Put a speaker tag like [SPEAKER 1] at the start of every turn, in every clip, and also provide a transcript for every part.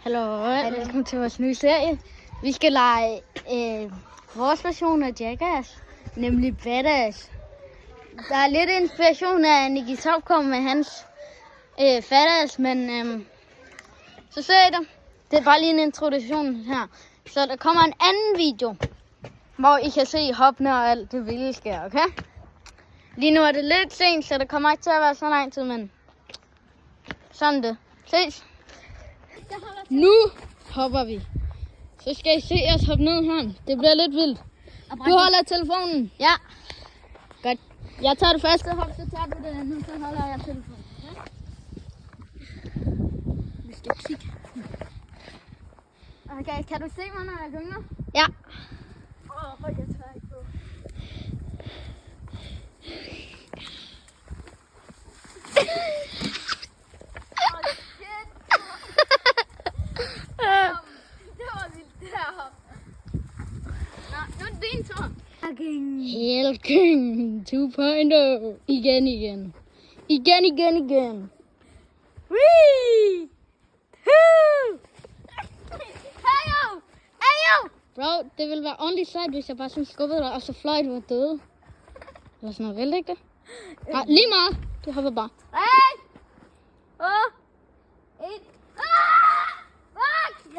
[SPEAKER 1] Hallo, velkommen til vores nye serie. Vi skal lege vores version af Jackass, nemlig Badass. Der er lidt inspiration af Nicky Topkom med hans Fadass, men så ser I det. Det er bare lige en introduktion her. Så der kommer en anden video, hvor I kan se hoppene og alt det vilde sker, okay? Lige nu er det lidt sent, så det kommer ikke til at være så lang tid, men sådan det. Ses! Nu hopper vi. Så skal I se os hoppe ned her. Det bliver lidt vildt. Du holder telefonen. Ja. Godt. Jeg tager det første hop, så tager du det andet, så holder jeg telefonen. Okay? Vi skal kigge. Okay, kan du se mig, når jeg gynger? Ja. Jeg tager ikke på. Helking 2.0. Igen. Wee! Heyo! Bro, det ville være ordentligt sejt, hvis jeg bare sådan skubbede dig, og så fløj du og døde. Eller sådan noget, vel ikke det? Nej, lige meget. Du hopper bare. 3, 2,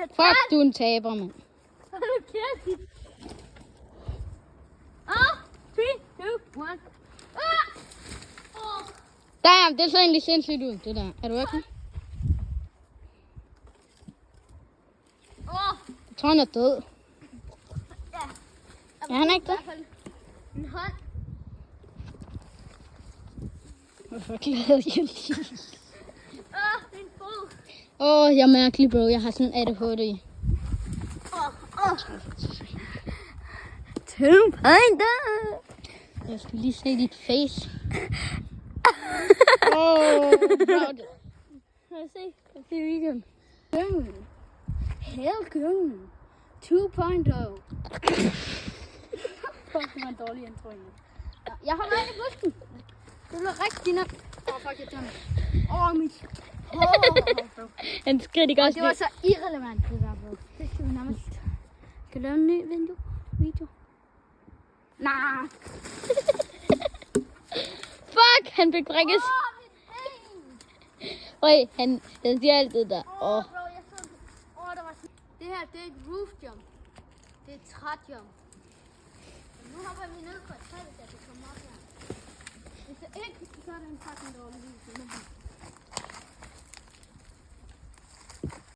[SPEAKER 1] 1. Fuck, du er en taber, mand. Hold nu kæft. 3, 2, 1. Damn, det så egentlig sindssygt ud, det der. Er du okay? Jeg tror, han er død. Ja. Er han ikke det? En hånd. Hvorfor glæder jeg lige? Min fod. Jeg er mærkelig, bro. Jeg har sådan ADHD. Jeg skal lige se dit face. Bro. Kan jeg se? Det er weekend. Helking 2.0. Fuck, det var en dårlig intro. Jeg har været i busken. Det bliver rigtig nemt. Fuck, jeg dømmer. Mit. Han skridt ikke også. Det var så irrelevant, det der, bro. Det skal vi nærmest. Skal vi lave en ny video? Nej. Fuck, han fik brækkes. Han siger altid der. Bro, jeg så der var sådan. Det her, det er et roof jump. Det er et træt jump. Nu hopper vi ned på et træ, hvis jeg kan komme op her. Hvis det ikke, så er det en fucking dårlig video.